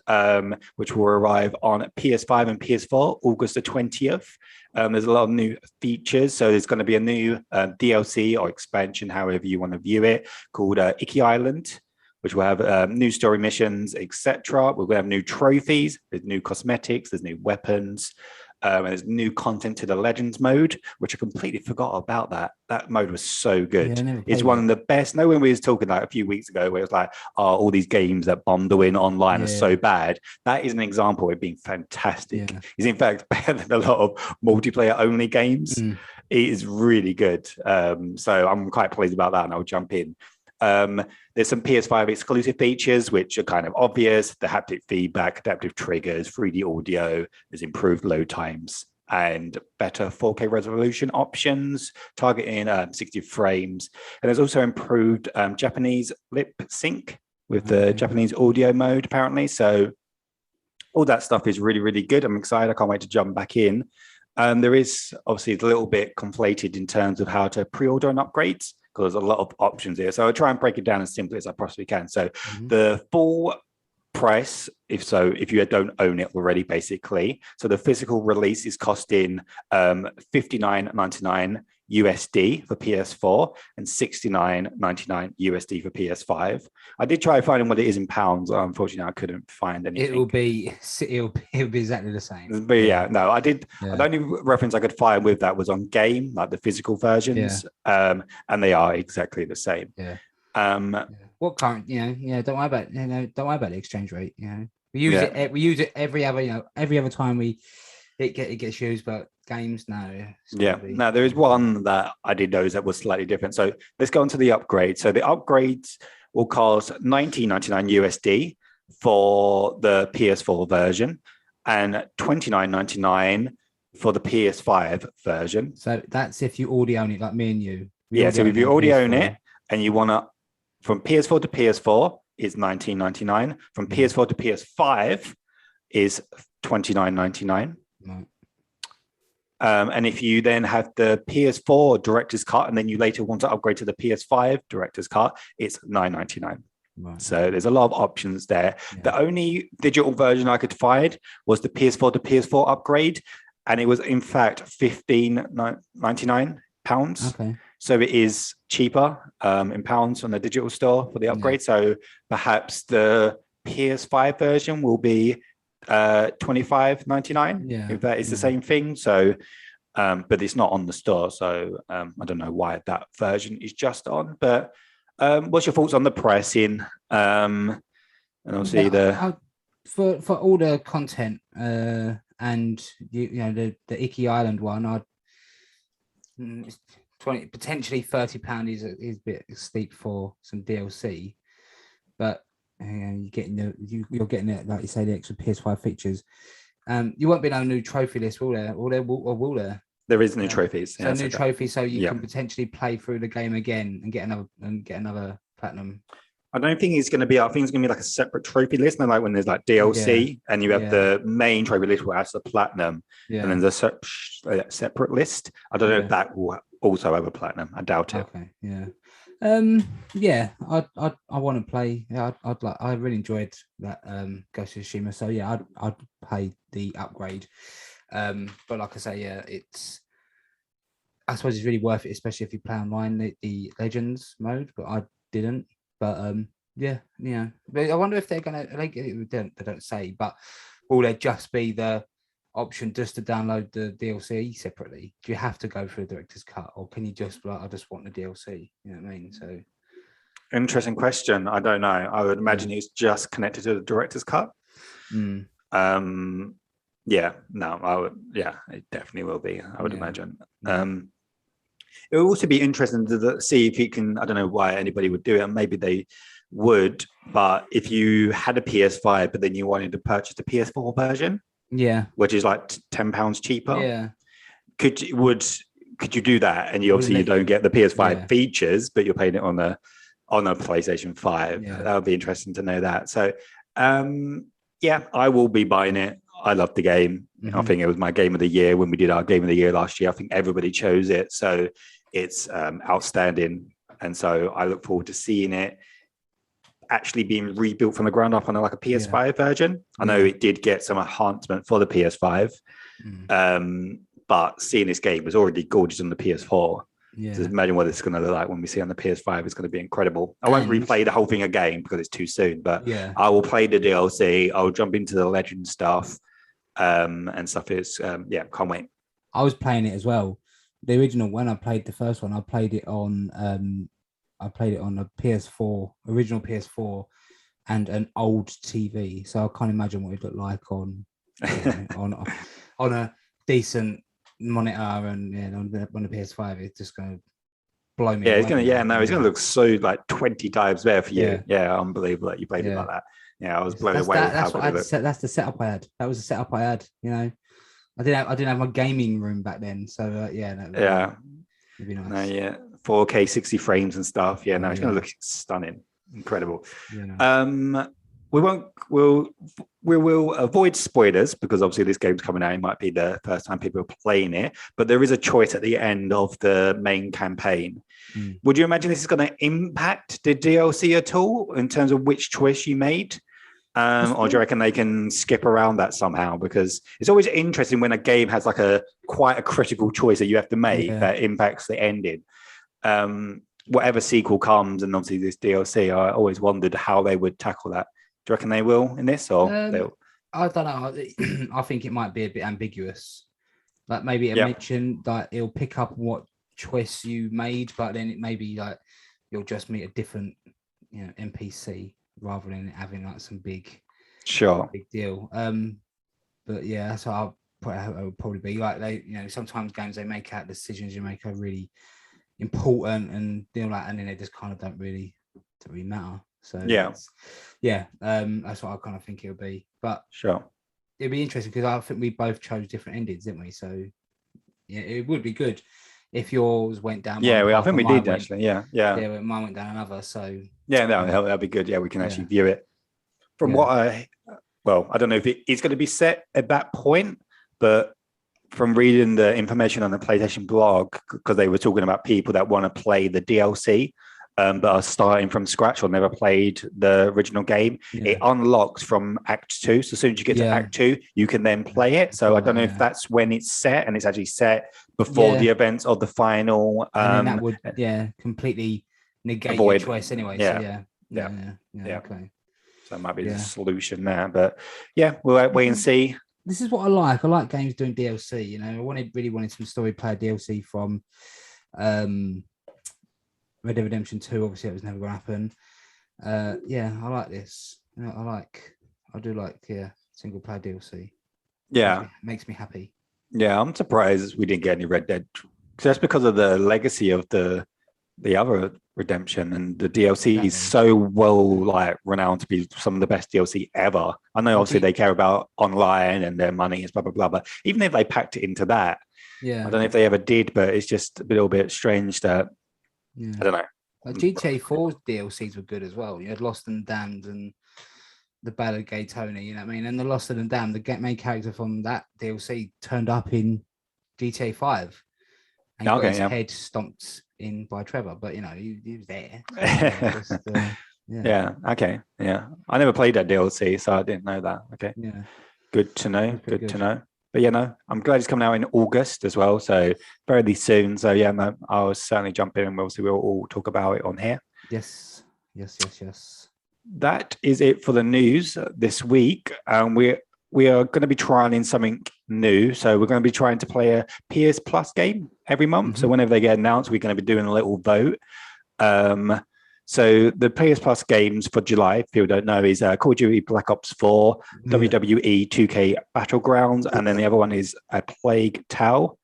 which will arrive on PS5 and PS4 August the 20th. There's a lot of new features. So there's going to be a new DLC or expansion, however you want to view it, called Iki Island, which will have new story missions, etc. We're going to have new trophies, there's new cosmetics, there's new weapons, and there's new content to the Legends mode, which I completely forgot about that. That mode was so good. It's one of the best. No, when we was talking like a few weeks ago, where it was like, all these games that bundle in online are so bad. That is an example of it being fantastic. It's in fact better than a lot of multiplayer only games. It is really good. So I'm quite pleased about that, and I'll jump in. There's some PS5 exclusive features which are kind of obvious: the haptic feedback, adaptive triggers, 3D audio, there's improved load times and better 4K resolution options targeting 60 frames, and there's also improved Japanese lip sync with the Japanese audio mode apparently. So all that stuff is really, really good. I'm excited. I can't wait to jump back in. There is obviously a little bit conflated in terms of how to pre-order and upgrades, because there's a lot of options here. So I'll try and break it down as simply as I possibly can. So the full price, if you don't own it already, basically. So the physical release is costing $59.99 USD for PS4 and $69.99 USD for PS5. I did try finding what it is in pounds. Unfortunately, I couldn't find anything. It'll be exactly the same. But no, I did. The only reference I could find with that was on Game, like the physical versions, and they are exactly the same. What current? Don't worry about don't worry about the exchange rate. We use it. We use it every other time it gets used, but games no. Now there is one that I did notice that was slightly different. So let's go on to the upgrade. So the upgrades will cost $19.99 USD for the PS4 version and $29.99 for the PS5 version. So that's if you already own it, like me and you. So if you already own it and you want to, from PS4 to PS4 is $19.99. From PS4 to PS5 is $29.99. Right. And if you then have the PS4 director's cut and then you later want to upgrade to the PS5 director's cut, it's $9.99. Right. So there's a lot of options there. The only digital version I could find was the PS4 to PS4 upgrade, and it was in fact £15.99. Okay. So it is cheaper in pounds on the digital store for the upgrade. So perhaps the PS5 version will be $25.99 if that is the same thing. So but it's not on the store, so I don't know why that version is just on. But what's your thoughts on the pricing, and obviously for all the content and the Iki Island one, potentially £30 is a bit steep for some DLC, but you're getting it, like you say, the extra PS5 features. You won't be on a new trophy list, will there? Or will there? There is new trophies. So new trophies, so you can potentially play through the game again and get another platinum. I don't think it's going to be. I think it's going to be like a separate trophy list. And like when there's like DLC and you have the main trophy list where that's the platinum, and then there's a separate list. I don't know if that will also have a platinum. I doubt it. Okay. I want to play. I really enjoyed that Ghost of Tsushima. So I'd pay the upgrade. But like I say, it's I suppose it's really worth it, especially if you play online the Legends mode. But I didn't. But yeah, But I wonder if they're gonna. They don't say, but will there just be the option just to download the DLC separately? Do you have to go through a director's cut, or can you just like, I just want the DLC? You know what I mean? So Interesting question. I don't know. I would imagine it's just connected to the director's cut. Yeah, no, I would. Yeah, it definitely will be. I would imagine. It would also be interesting to see if you can. I don't know why anybody would do it. Maybe they would, but if you had a PS5, but then you wanted to purchase the PS4 version, which is like £10 cheaper, could you do that? And you don't get the PS5 features, but you're paying it on a PlayStation 5. That would be interesting to know that. So, I will be buying it. I love the game. I think it was my game of the year when we did our game of the year last year. I think everybody chose it. So it's outstanding. And so I look forward to seeing it actually being rebuilt from the ground up on like a PS5 version. I know it did get some enhancement for the PS5. But seeing this game was already gorgeous on the PS4. Just imagine what it's going to look like when we see it on the PS5. It's going to be incredible. I won't replay the whole thing again because it's too soon, but I will play the DLC. I'll jump into the Legend stuff and stuff. Is can't wait. I was playing it as well. The original, when I played the first one, I played it on a PS4, original PS4, and an old TV. So I can't imagine what it looked like on on a decent monitor and on the PS5. It's just going to blow me away. It's going to look so like 20 times better for you. Unbelievable that you played it like that. I was blown away. That's the setup I had. That was the setup I had. I didn't have my gaming room back then, so it'd be nice. 4K 60 frames and stuff. It's going to look stunning, incredible. We will avoid spoilers because obviously this game's coming out. It might be the first time people are playing it, but there is a choice at the end of the main campaign. Would you imagine this is going to impact the DLC at all in terms of which choice you made? Or do you reckon they can skip around that somehow? Because it's always interesting when a game has like quite a critical choice that you have to make that impacts the ending. Whatever sequel comes, and obviously this DLC, I always wondered how they would tackle that. Do you reckon they will in this, or I don't know. I think it might be a bit ambiguous. Like maybe it mentioned that it'll pick up what choice you made, but then it may be like you'll just meet a different, NPC rather than having like some big deal. But that's what it would probably be. Like they, sometimes games they make out decisions you make are really important and deal like, and then they just kind of don't really matter. So that's what I kind of think it'll be. But it'd be interesting because I think we both chose different endings, didn't we? So it would be good if yours went down. I think we did actually. Mine went down another. So that'd be good. We can actually view it from what I don't know if it's going to be set at that point, but from reading the information on the PlayStation blog, because they were talking about people that want to play the DLC, but are starting from scratch or never played the original game, it unlocks from Act 2. So as soon as you get to Act 2, you can then play it. So I don't know if that's when it's set, and it's actually set before the events of the final. And that would completely negate your choice anyway. Okay. So that might be the solution there. But we'll wait and see. This is what I like. I like games doing DLC. I really wanted some story player DLC from Red Dead Redemption 2. Obviously, it was never going to happen. I like this. I do like single player DLC. Makes me happy. I'm surprised we didn't get any Red Dead, just because of the legacy of the other Redemption, and the DLC is so well renowned to be some of the best DLC ever. I know obviously they care about online and their money and blah blah blah, but even if they packed it into that, I don't know if they ever did, but it's just a little bit strange that I don't know. Like GTA 4's DLCs were good as well. You had Lost and Damned and the Ballad of Gay Tony, you know what I mean? And the Lost and Damned, the main character from that DLC turned up in GTA 5 and got his head stomped in by Trevor, but he was there. I never played that DLC, so I didn't know that. Okay, good to know. To know. but I'm glad it's coming out in August as well, so fairly soon. So I'll certainly jump in and we'll all talk about it on here. Yes. That is it for the news this week. We are going to be trialing something new. So we're going to be trying to play a PS Plus game every month. Mm-hmm. So whenever they get announced, we're going to be doing a little vote. So the PS Plus games for July, if you don't know, is Call of Duty Black Ops 4, WWE 2K Battlegrounds, and then the other one is A Plague Tale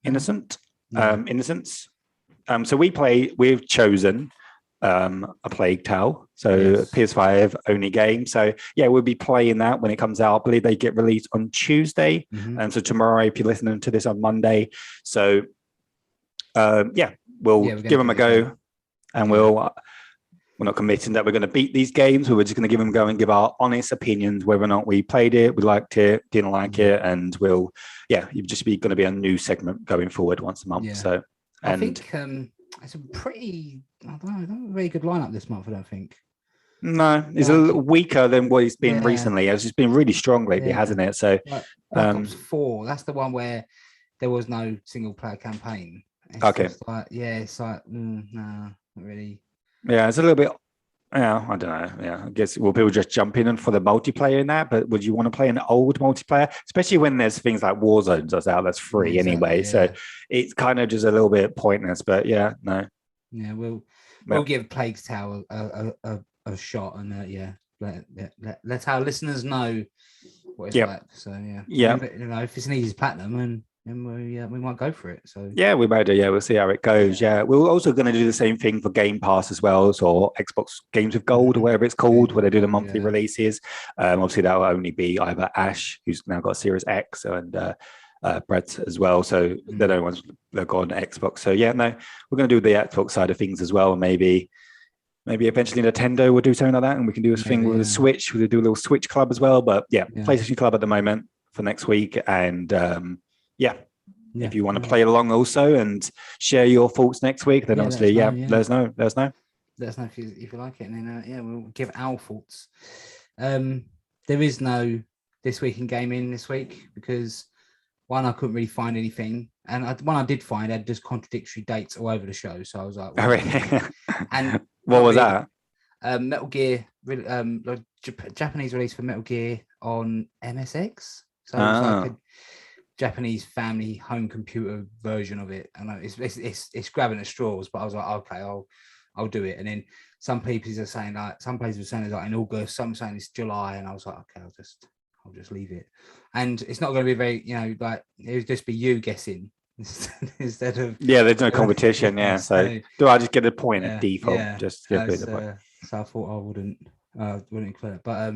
Innocence. So we've chosen A Plague Tale, so PS5 only game. So we'll be playing that when it comes out. I believe they get released on Tuesday, and so tomorrow, if you're listening to this on Monday, so we'll give them a go. And we're not committing that we're going to beat these games. We're just going to give them a go and give our honest opinions, whether or not we played it, we liked it, didn't like it. And you'll just be going to be a new segment going forward once a month. Yeah. So, I think it's a pretty, not a very good lineup this month, I don't think. No, it's a little weaker than what it's been recently. It's just been really strong lately, hasn't it? So, Black Ops 4, that's the one where there was no single player campaign. It's no, not really. Yeah, it's a little bit. Yeah, I don't know. Yeah, I guess people just jump in for the multiplayer in that? But would you want to play an old multiplayer, especially when there's things like Warzone that's out that's free anyway? Yeah. So it's kind of just a little bit pointless. But no. Yeah, we'll give Plague Tale a shot, and let our listeners know what it's like. So if it's an easy platinum and we might go for it. So we might do. We'll see how it goes. We're also going to do the same thing for Game Pass as well, or Xbox Games with Gold, or whatever it's called, where they do the monthly releases. Obviously, that will only be either Ash, who's now got Series X, and Brad as well. So they're the ones that got on Xbox. So we're going to do the Xbox side of things as well. Maybe eventually Nintendo will do something like that, and we can do a thing with the Switch. We'll do a little Switch club as well. But PlayStation Club at the moment for next week, and if you want to play along also and share your thoughts next week, then obviously let us know. Let us know if you like it, and then we'll give our thoughts. There is no This Week in Gaming this week because one, I couldn't really find anything, and one I did find had just contradictory dates all over the show. So I was like, and what was that? Metal Gear, Japanese release for Metal Gear on MSX. So it was like a Japanese family home computer version of it. I know it's grabbing at straws, but I was like, okay, I'll do it. And then some people are saying some places are saying it's like in August, some saying it's July, and I was like, okay, I'll just leave it. And it's not going to be very, it'll just be you guessing instead of there's no competition. So do I just get a point at default? Just give me the point. So I thought I wouldn't include it, but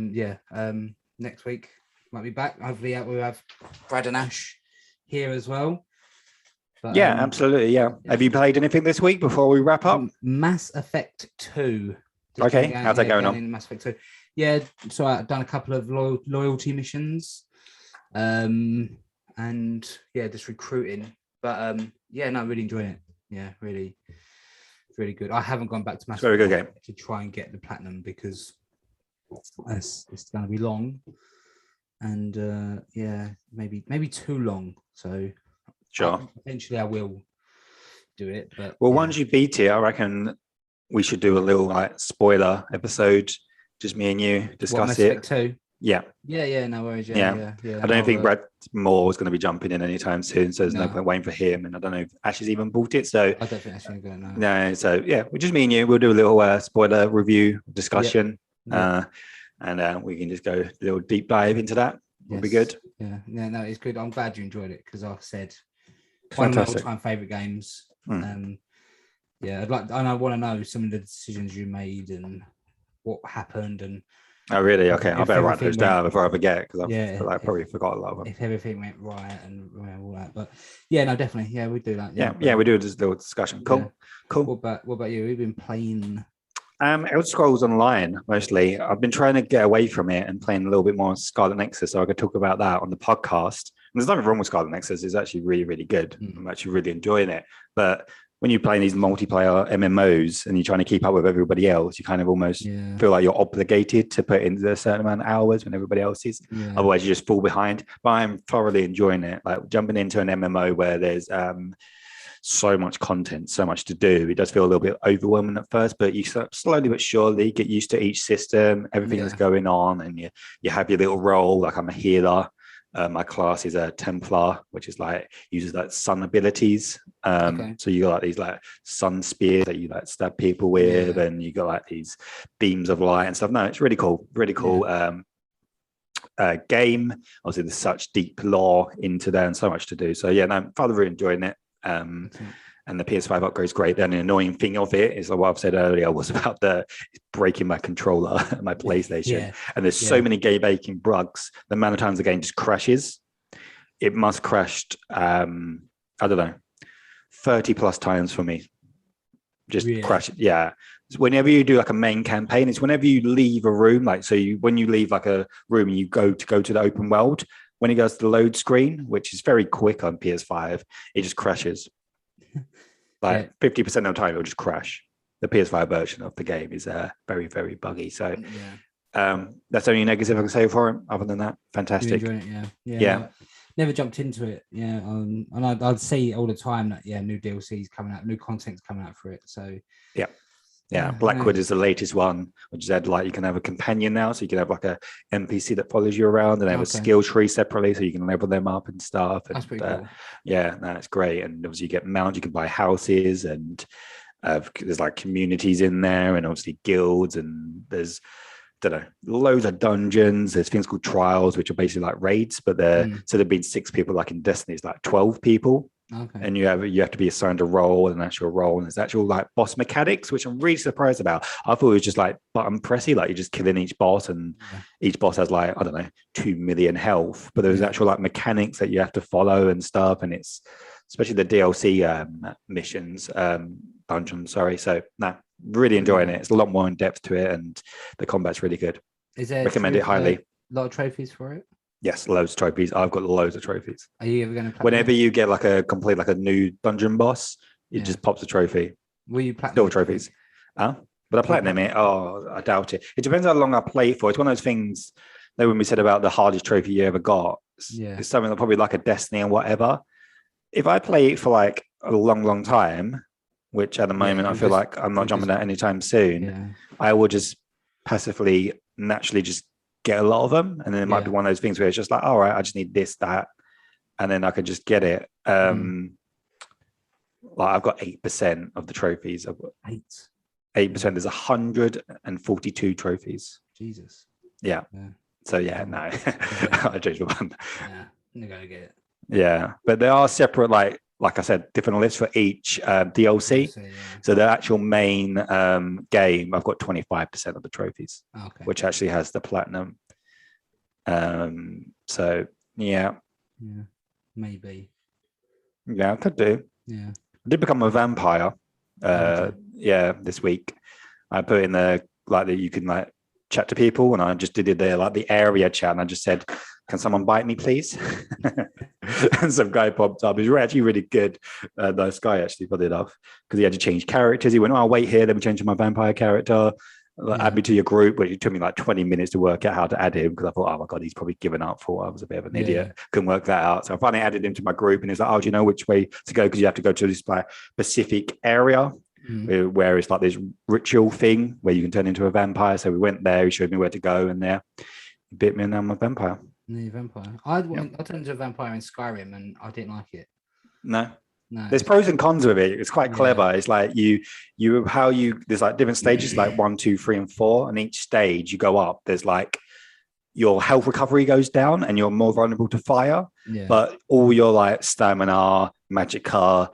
next week might be back. Hopefully we'll have Brad and Ash here as well. But, absolutely. Have you played anything this week before we wrap up? Mass Effect 2. Okay, how's that going on? Mass Effect 2. Yeah, so I've done a couple of loyalty missions, and just recruiting. But really enjoying it. Yeah, really, really good. I haven't gone back to Mass Effect very good game to try and get the platinum because it's going to be long, and maybe too long. So sure, eventually I will do it. But once you beat it, I reckon we should do a little spoiler episode. Just me and you discuss it. Too. Yeah, no worries. Yeah. I don't think Brad Moore is going to be jumping in anytime soon, so there's no point waiting for him. And I don't know if Ash has even bought it. So I don't think Ash is going to. No, so we're just me and you. We'll do a little spoiler review discussion, and we can just go a little deep dive into that. Will be good. Yeah, no, it's good. I'm glad you enjoyed it because I said one of my all-time favorite games. I want to know some of the decisions you made and what happened and oh really? Okay, I better write those down before I forget because I probably forgot a lot of them. If everything went right and all that, but definitely, we do that. We do this little discussion. Cool. What about you? We've been playing Elder Scrolls Online mostly. I've been trying to get away from it and playing a little bit more Scarlet Nexus, so I could talk about that on the podcast. And there's nothing wrong with Scarlet Nexus; it's actually really, really good. I'm actually really enjoying it. But when you're playing these multiplayer MMOs and you're trying to keep up with everybody else, you kind of almost feel like you're obligated to put in a certain amount of hours when everybody else is. Otherwise, you just fall behind. But I'm thoroughly enjoying it. Like jumping into an MMO where there's so much content, so much to do. It does feel a little bit overwhelming at first, but you slowly but surely get used to each system, everything that's going on, and you have your little role. Like I'm a healer. My class is a Templar, which is like uses like sun abilities. So you got like these like sun spears that you like stab people with, and you got like these beams of light and stuff. No, it's really cool, really cool. Game. Obviously, there's such deep lore into there and so much to do. So yeah, no, I'm thoroughly enjoying it. And the PS5 upgrade is great. The only annoying thing of it is what I've said earlier was about the breaking my controller, my PlayStation. And there's so many game baking bugs. The amount of times the game just crashes. It must crashed, I don't know, 30 plus times for me. Just crash. Yeah. Whenever you do like a main campaign, it's whenever you leave a room, like when you leave like a room and you go to the open world, when it goes to the load screen, which is very quick on PS5, it just crashes. Like 50% of the time, it'll just crash. The PS5 version of the game is very, very buggy. So that's the only negative I can say for it. Other than that, fantastic. No, never jumped into it. And I'd see all the time that new DLCs coming out, new content's coming out for it. So Blackwood is the latest one, which said like you can have a companion now, so you can have like a NPC that follows you around, and they have a skill tree separately, so you can level them up and stuff. And, that's pretty cool. It's great. And obviously you get mounts, you can buy houses, and there's like communities in there, and obviously guilds, and there's loads of dungeons. There's things called trials, which are basically like raids, but so there've been 6 people. Like in Destiny, it's like 12 people. And you have to be assigned a role, an actual role, and there's actual like boss mechanics, which I'm really surprised about. I thought it was just like button pressy, like you're just killing each boss, and each boss has like, I don't know, 2 million health, but there's actual like mechanics that you have to follow and stuff, and it's especially the DLC missions, dungeons, sorry. So really enjoying it. It's a lot more in depth to it, and the combat's really good. Recommend it highly. A lot of trophies for it? Yes, loads of trophies. I've got loads of trophies. Are you ever going to? Whenever you get like a new dungeon boss, it just pops a trophy. Will you platinum? Still trophies? But I platinum it. Oh, I doubt it. It depends how long I play for. It's one of those things that when we said about the hardest trophy you ever got, it's something that probably like a Destiny and whatever. If I play it for like a long, long time, which at the moment I feel like I'm not jumping out anytime soon, I will just passively, naturally just get a lot of them, and then it might be one of those things where it's just like, all right, I just need this, that, and then I can just get it. Like I've got 8% of the trophies. I've got 8%. There's 142 trophies. Jesus. Yeah. So no, I changed my mind. You're gonna get it. Yeah, but there are separate, like I said, different lists for each DLC. So the actual main game, I've got 25% of the trophies, which actually has the platinum. So maybe. Yeah, I could do. Yeah, I did become a vampire. This week I put in the that you can like chat to people, and I just did it there, like the area chat, and I just said, can someone bite me please? And some guy popped up. He was actually really good. Nice guy, actually, put it off, because he had to change characters. He went, oh, wait here, let me change my vampire character, add me to your group. But it took me like 20 minutes to work out how to add him, because I thought, oh my god, he's probably given up. I was a bit of an idiot, couldn't work that out. So I finally added him to my group, and he's like, oh, do you know which way to go? Because you have to go to this like specific area where it's like this ritual thing where you can turn into a vampire. So we went there, he showed me where to go, and there he bit me, and now I'm a vampire. Vampire. I turned into a vampire in Skyrim, and I didn't like it. No. There's pros and cons with it. It's quite clever. It's like there's like different stages, like 1, 2, 3, and 4, and each stage you go up, there's like your health recovery goes down, and you're more vulnerable to fire. But all your like stamina, magicka,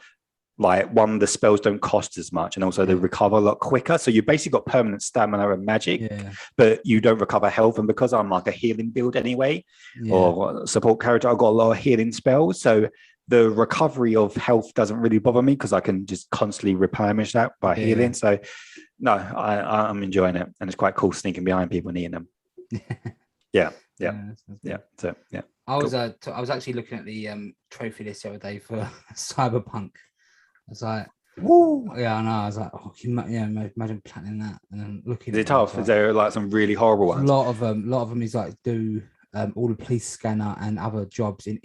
like the spells don't cost as much, and also they recover a lot quicker. So you basically got permanent stamina and magic, but you don't recover health. And because I'm like a healing build anyway, or support character, I've got a lot of healing spells. So the recovery of health doesn't really bother me, because I can just constantly replenish that by healing. So no, I'm enjoying it, and it's quite cool sneaking behind people and eating them. So I was actually looking at the trophy list the other day for Cyberpunk. I was like, Woo! Yeah, I know. I was like, oh, imagine planning that and then looking. Is at it tough? Is there like some really horrible a ones? lot of them. A lot of them is like do all the police scanner and other jobs in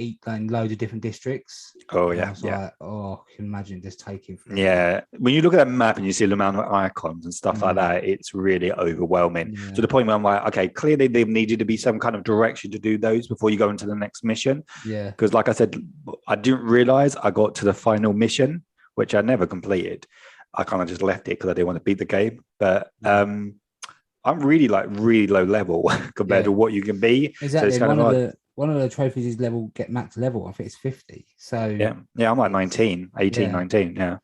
loads of different districts. Oh And I yeah, was yeah. like, oh, can you imagine just taking. Forever. Yeah, when you look at that map and you see the amount of icons and stuff like Mm. that, it's really overwhelming Yeah. to the point where I'm like, okay, clearly there needed to be some kind of direction to do those before you go into the next mission. Yeah. Because, like I said, I didn't realize I got to the final mission, which I never completed. I kind of just left it because I didn't want to beat the game. But I'm really low level compared to what you can be. Exactly. So it's kind of hard. One of the trophies is get max level. I think it's 50. So yeah, I'm like 19, 18, 19. Yeah.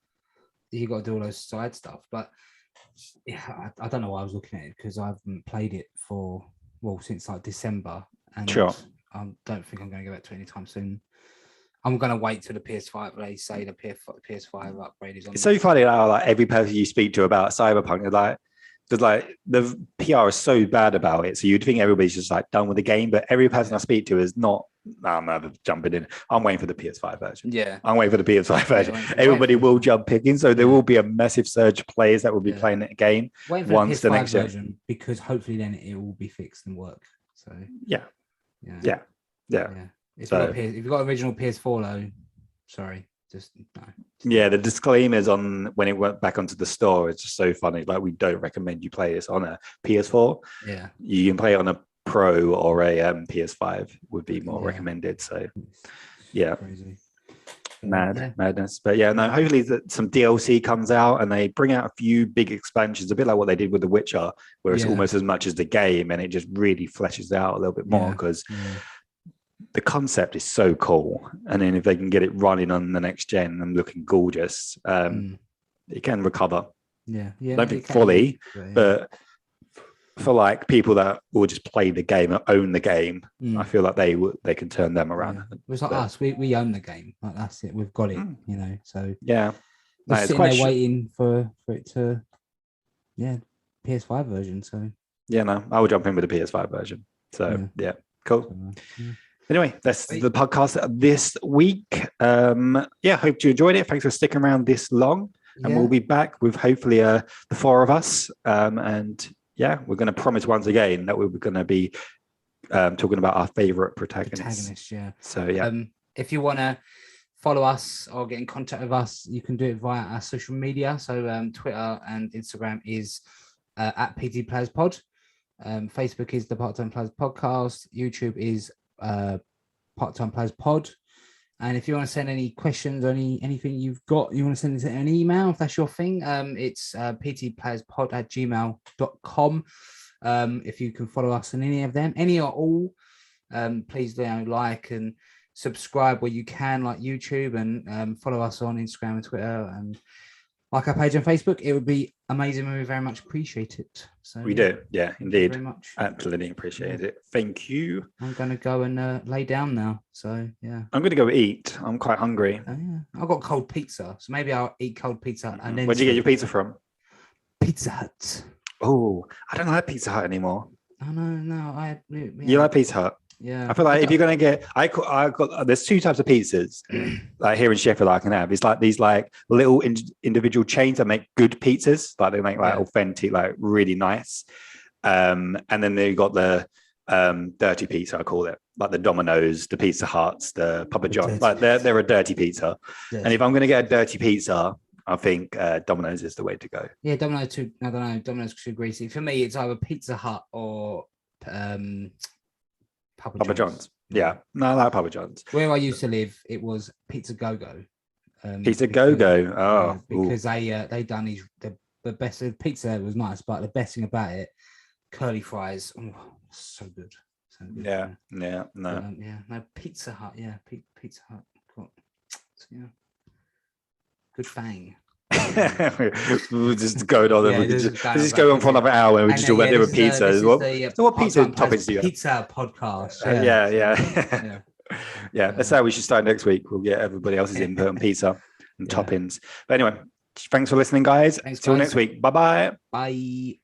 You got to do all those side stuff. But yeah, I don't know why I was looking at it because I haven't played it since like December. And Sure. I don't think I'm going to go back to it anytime soon. I'm going to wait till the PS5. They say the PS5 upgrade is on. It's so funny how like every person you speak to about Cyberpunk is like, because like the PR is so bad about it. So you'd think everybody's just like done with the game, but every person I speak to is not. I'm never jumping in. I'm waiting for the PS5 version. Yeah, I'm waiting for the PS5 version. Everybody will jump picking, so there will be a massive surge of players that will be playing it again once the next version, because hopefully then it will be fixed and work. So yeah. If you've got original PS4 though, sorry, just no. Yeah, the disclaimers on when it went back onto the store, it's just so funny. Like, we don't recommend you play this on a PS4. Yeah, you can play it on a Pro or a PS5 would be more recommended. So yeah, crazy. Madness. But yeah, no, hopefully some DLC comes out and they bring out a few big expansions, a bit like what they did with The Witcher, where it's almost as much as the game and it just really fleshes out a little bit more because the concept is so cool. And then if they can get it running on the next gen and looking gorgeous, it can recover. Yeah. I don't think fully, but for like people that will just play the game and own the game, I feel like they can turn them around. It's like us, we own the game. Like, that's it. We've got it, So yeah, we're sitting there waiting for it to, PS5 version. So yeah, no, I will jump in with the PS5 version. So yeah, cool. Anyway, that's the podcast this week. Hope you enjoyed it. Thanks for sticking around this long, and we'll be back with hopefully the four of us. We're going to promise once again that we're going to be talking about our favorite protagonists. So if you want to follow us or get in contact with us, you can do it via our social media. So Twitter and Instagram is at PT Players Pod. Facebook is the Part-Time Players Podcast. YouTube is Part-Time Players Pod. And if you want to send any questions or anything you want to send us an email, if that's your thing, it's ptplayerspod@gmail.com. If you can follow us on any of them, any or all, please like and subscribe where you can, like YouTube, and follow us on Instagram and Twitter, and like our page on Facebook. It would be amazing, and we very much appreciate it. So we do, indeed, very much. Absolutely appreciate it. Thank you. I'm going to go and lay down now. So I'm going to go eat. I'm quite hungry. I've got cold pizza, so maybe I'll eat cold pizza and then. Where'd you get your pizza from? Pizza Hut. Oh, I don't like Pizza Hut anymore. Oh no, You like Pizza Hut? Yeah, I feel like if you're gonna get, I got there's two types of pizzas like here in Sheffield I can have. It's like these like little individual chains that make good pizzas, like they make like authentic, like really nice. And then they got the dirty pizza, I call it, like the Domino's, the Pizza Huts, the Papa John's. Like they're a dirty pizza. Yes. And if I'm gonna get a dirty pizza, I think Domino's is the way to go. Yeah, Domino's too. I don't know. Domino's too greasy. For me, it's either Pizza Hut or Papa John's. Yeah, no, I like Papa John's. Where I used to live, it was Pizza Go Go. Pizza Go Go. Oh, because they done these the best. The pizza was nice, but the best thing about it, curly fries. Oh, so good. So good. Yeah. No. No, Pizza Hut. Yeah, Pizza Hut. So, yeah. Good thing. We'll just go on. Just go on for another hour and we just talk about different pizzas. What pizza topics do you have? Pizza podcast. Yeah. That's how we should start next week. We'll get everybody else's input on pizza and toppings. But anyway, thanks for listening, guys. Till next week. Bye-bye. Bye.